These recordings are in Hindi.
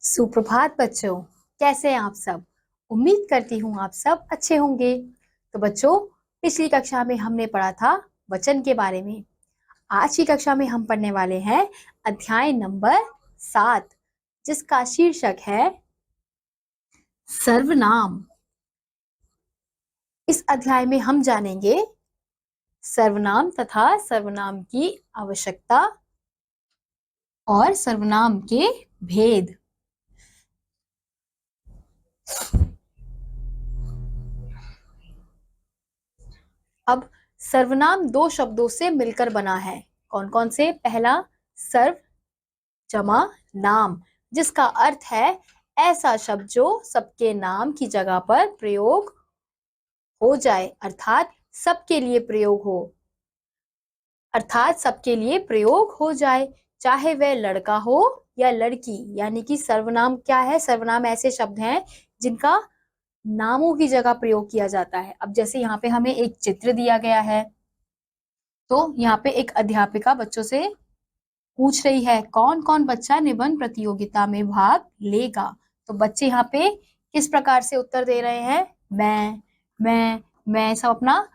सुप्रभात बच्चों, कैसे हैं आप सब। उम्मीद करती हूँ आप सब अच्छे होंगे। तो बच्चों, पिछली कक्षा में हमने पढ़ा था वचन के बारे में। आज की कक्षा में हम पढ़ने वाले हैं अध्याय नंबर 7, जिसका शीर्षक है सर्वनाम। इस अध्याय में हम जानेंगे सर्वनाम तथा सर्वनाम की आवश्यकता और सर्वनाम के भेद। अब सर्वनाम दो शब्दों से मिलकर बना है। कौन कौन से? पहला, सर्व जमा नाम, जिसका अर्थ है ऐसा शब्द जो सबके नाम की जगह पर प्रयोग हो जाए, अर्थात सबके लिए प्रयोग हो जाए, चाहे वह लड़का हो या लड़की। यानी कि सर्वनाम क्या है? सर्वनाम ऐसे शब्द हैं जिनका नामों की जगह प्रयोग किया जाता है। अब जैसे यहाँ पे हमें एक चित्र दिया गया है, तो यहाँ पे एक अध्यापिका बच्चों से पूछ रही है कौन कौन बच्चा निबंध प्रतियोगिता में भाग लेगा। तो बच्चे यहाँ पे किस प्रकार से उत्तर दे रहे हैं? मैं सब अपना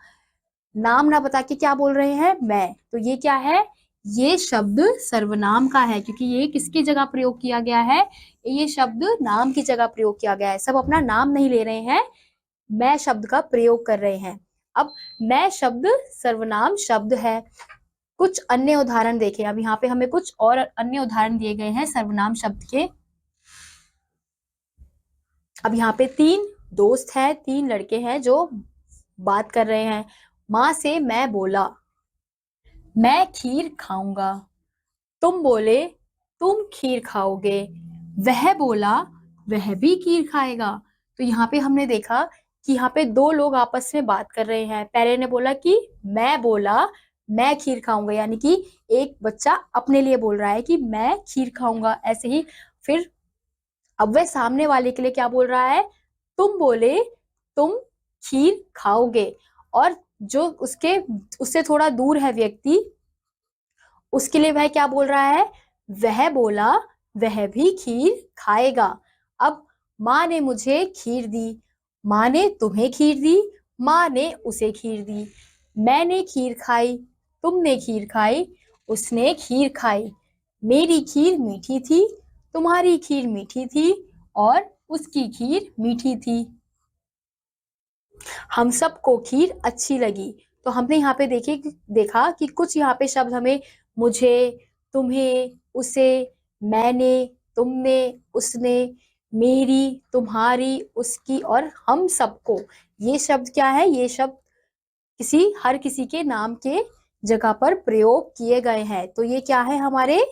नाम ना बता के क्या बोल रहे हैं? मैं। तो ये क्या है? ये शब्द सर्वनाम का है, क्योंकि ये किसकी जगह प्रयोग किया गया है? ये शब्द नाम की जगह प्रयोग किया गया है। सब अपना नाम नहीं ले रहे हैं, मैं शब्द का प्रयोग कर रहे हैं। अब मैं शब्द सर्वनाम शब्द है। कुछ अन्य उदाहरण देखें। अब यहाँ पे हमें कुछ और अन्य उदाहरण दिए गए हैं सर्वनाम शब्द के। अब यहाँ पे 3 दोस्त हैं, 3 लड़के हैं जो बात कर रहे हैं। माँ से मैं बोला मैं खीर खाऊंगा। तुम बोले तुम खीर खाओगे। वह बोला वह भी खीर खाएगा। तो यहाँ पे हमने देखा कि यहाँ पे 2 लोग आपस में बात कर रहे हैं। पहले ने बोला कि मैं बोला मैं खीर खाऊंगा, यानी कि एक बच्चा अपने लिए बोल रहा है कि मैं खीर खाऊंगा। ऐसे ही फिर अब वह सामने वाले के लिए क्या बोल रहा है? तुम बोले तुम खीर खाओगे। और जो उससे थोड़ा दूर है व्यक्ति, उसके लिए वह क्या बोल रहा है? वह बोला वह भी खीर खाएगा। अब माँ ने मुझे खीर दी, माँ ने तुम्हें खीर दी, माँ ने उसे खीर दी। मैंने खीर खाई, तुमने खीर खाई, उसने खीर खाई। मेरी खीर मीठी थी, तुम्हारी खीर मीठी थी, और उसकी खीर मीठी थी। हम सबको खीर अच्छी लगी। तो हमने यहाँ पे देखा कि कुछ यहाँ पे शब्द हमें मुझे, तुम्हें, उसे, मैंने, तुमने, उसने, मेरी, तुम्हारी, उसकी और हम सबको, ये शब्द क्या है? ये शब्द हर किसी के नाम के जगह पर प्रयोग किए गए हैं। तो ये क्या है?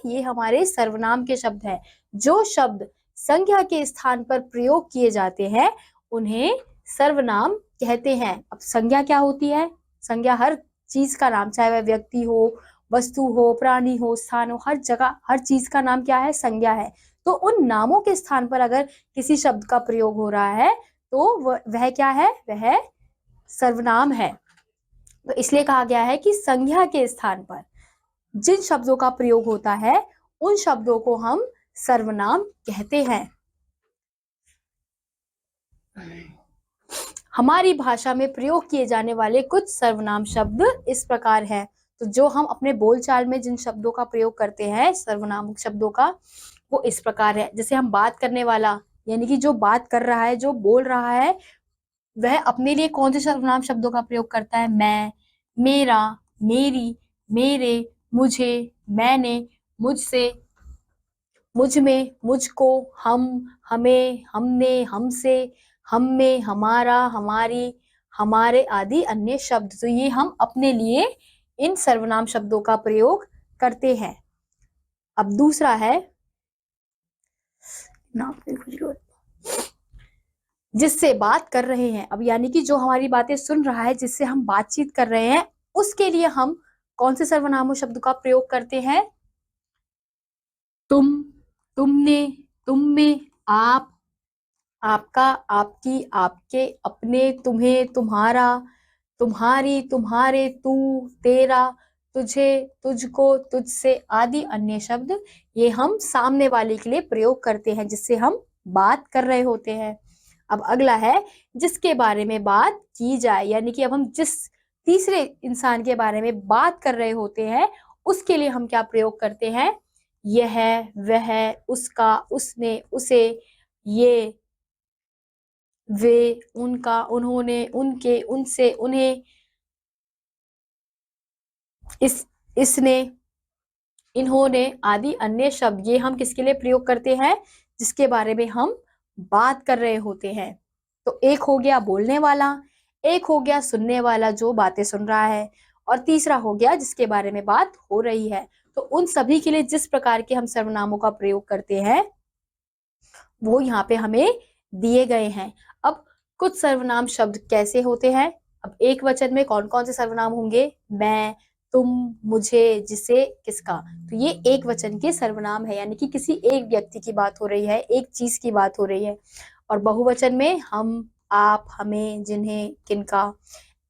ये हमारे सर्वनाम के शब्द हैं। जो शब्द संज्ञा के स्थान पर प्रयोग किए जाते हैं उन्हें सर्वनाम कहते हैं। अब संज्ञा क्या होती है? संज्ञा हर चीज का नाम, चाहे वह व्यक्ति हो, वस्तु हो, प्राणी हो, स्थान हो, हर जगह हर चीज का नाम क्या है? संज्ञा है। तो उन नामों के स्थान पर अगर किसी शब्द का प्रयोग हो रहा है तो वह क्या है? वह सर्वनाम है। तो इसलिए कहा गया है कि संज्ञा के स्थान पर जिन शब्दों का प्रयोग होता है उन शब्दों को हम सर्वनाम कहते हैं। हमारी भाषा में प्रयोग किए जाने वाले कुछ सर्वनाम शब्द इस प्रकार हैं। तो जो हम अपने बोलचाल में जिन शब्दों का प्रयोग करते हैं सर्वनाम शब्दों का, वो इस प्रकार है। जैसे हम बात करने वाला, यानी कि जो बात कर रहा है, जो बोल रहा है, वह अपने लिए कौन से सर्वनाम शब्दों का प्रयोग करता है? मैं, मेरा, मेरी, मेरे, मुझे, मैंने, मुझसे, मुझ में, मुझको, हम, हमें, हमने, हमसे, हम में, हमारा, हमारी, हमारे आदि अन्य शब्द। तो ये हम अपने लिए इन सर्वनाम शब्दों का प्रयोग करते हैं। अब दूसरा है जिससे बात कर रहे हैं। अब यानी कि जो हमारी बातें सुन रहा है, जिससे हम बातचीत कर रहे हैं, उसके लिए हम कौन से सर्वनामों शब्द का प्रयोग करते हैं? तुम, तुमने, तुम में, आप, आपका, आपकी, आपके, अपने, तुम्हें, तुम्हारा, तुम्हारी, तुम्हारे, तू, तेरा, तुझे, तुझको, तुझसे आदि अन्य शब्द ये हम सामने वाले के लिए प्रयोग करते हैं जिससे हम बात कर रहे होते हैं। अब अगला है जिसके बारे में बात की जाए, यानी कि अब हम जिस तीसरे इंसान के बारे में बात कर रहे होते हैं उसके लिए हम क्या प्रयोग करते हैं? यह, वह, उसका, उसने, उसे, ये, वे, उनका, उन्होंने, उनके, उनसे, उन्हें, इसने, इन्होंने आदि अन्य शब्द ये हम किसके लिए प्रयोग करते हैं? जिसके बारे में हम बात कर रहे होते हैं। तो एक हो गया बोलने वाला, एक हो गया सुनने वाला जो बातें सुन रहा है, और तीसरा हो गया जिसके बारे में बात हो रही है। तो उन सभी के लिए जिस प्रकार के हम सर्वनामों का प्रयोग करते हैं वो यहाँ पे हमें दिए गए हैं। अब कुछ सर्वनाम शब्द कैसे होते हैं? अब एक वचन में कौन कौन से सर्वनाम होंगे? मैं, तुम, मुझे, जिसे, किसका। तो ये एक वचन के सर्वनाम है, यानी कि किसी एक व्यक्ति की बात हो रही है, एक चीज की बात हो रही है। और बहुवचन में हम, आप, हमें, जिन्हें, किनका।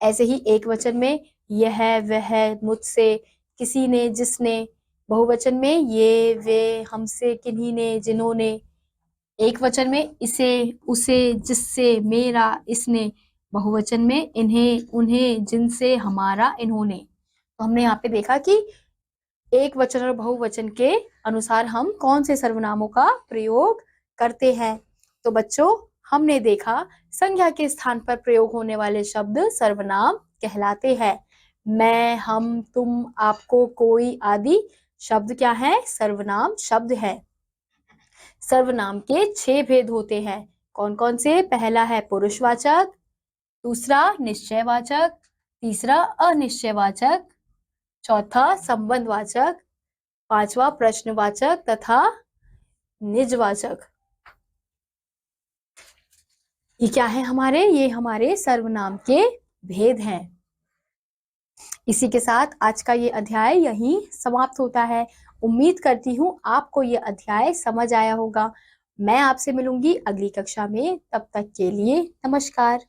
ऐसे ही एक वचन में यह, वह, मुझसे, किसी ने, जिसने। बहुवचन में ये, वे, हमसे, किन्हीं ने, जिन्होंने। एक वचन में इसे, उसे, जिससे, मेरा, इसने। बहुवचन में इन्हें, उन्हें, जिनसे, हमारा, इन्होंने। तो हमने यहाँ पे देखा कि एक वचन और बहुवचन के अनुसार हम कौन से सर्वनामों का प्रयोग करते हैं। तो बच्चों हमने देखा संज्ञा के स्थान पर प्रयोग होने वाले शब्द सर्वनाम कहलाते हैं। मैं, हम, तुम, आपको, कोई आदि शब्द क्या है? सर्वनाम शब्द है। सर्वनाम के 6 भेद होते हैं। कौन कौन से? पहला है पुरुषवाचक, दूसरा निश्चयवाचक, तीसरा अनिश्चयवाचक, चौथा संबंधवाचक, पांचवा प्रश्नवाचक तथा निजवाचक। ये क्या है हमारे? ये हमारे सर्वनाम के भेद हैं। इसी के साथ आज का ये अध्याय यहीं समाप्त होता है। उम्मीद करती हूँ आपको ये अध्याय समझ आया होगा। मैं आपसे मिलूंगी अगली कक्षा में, तब तक के लिए नमस्कार।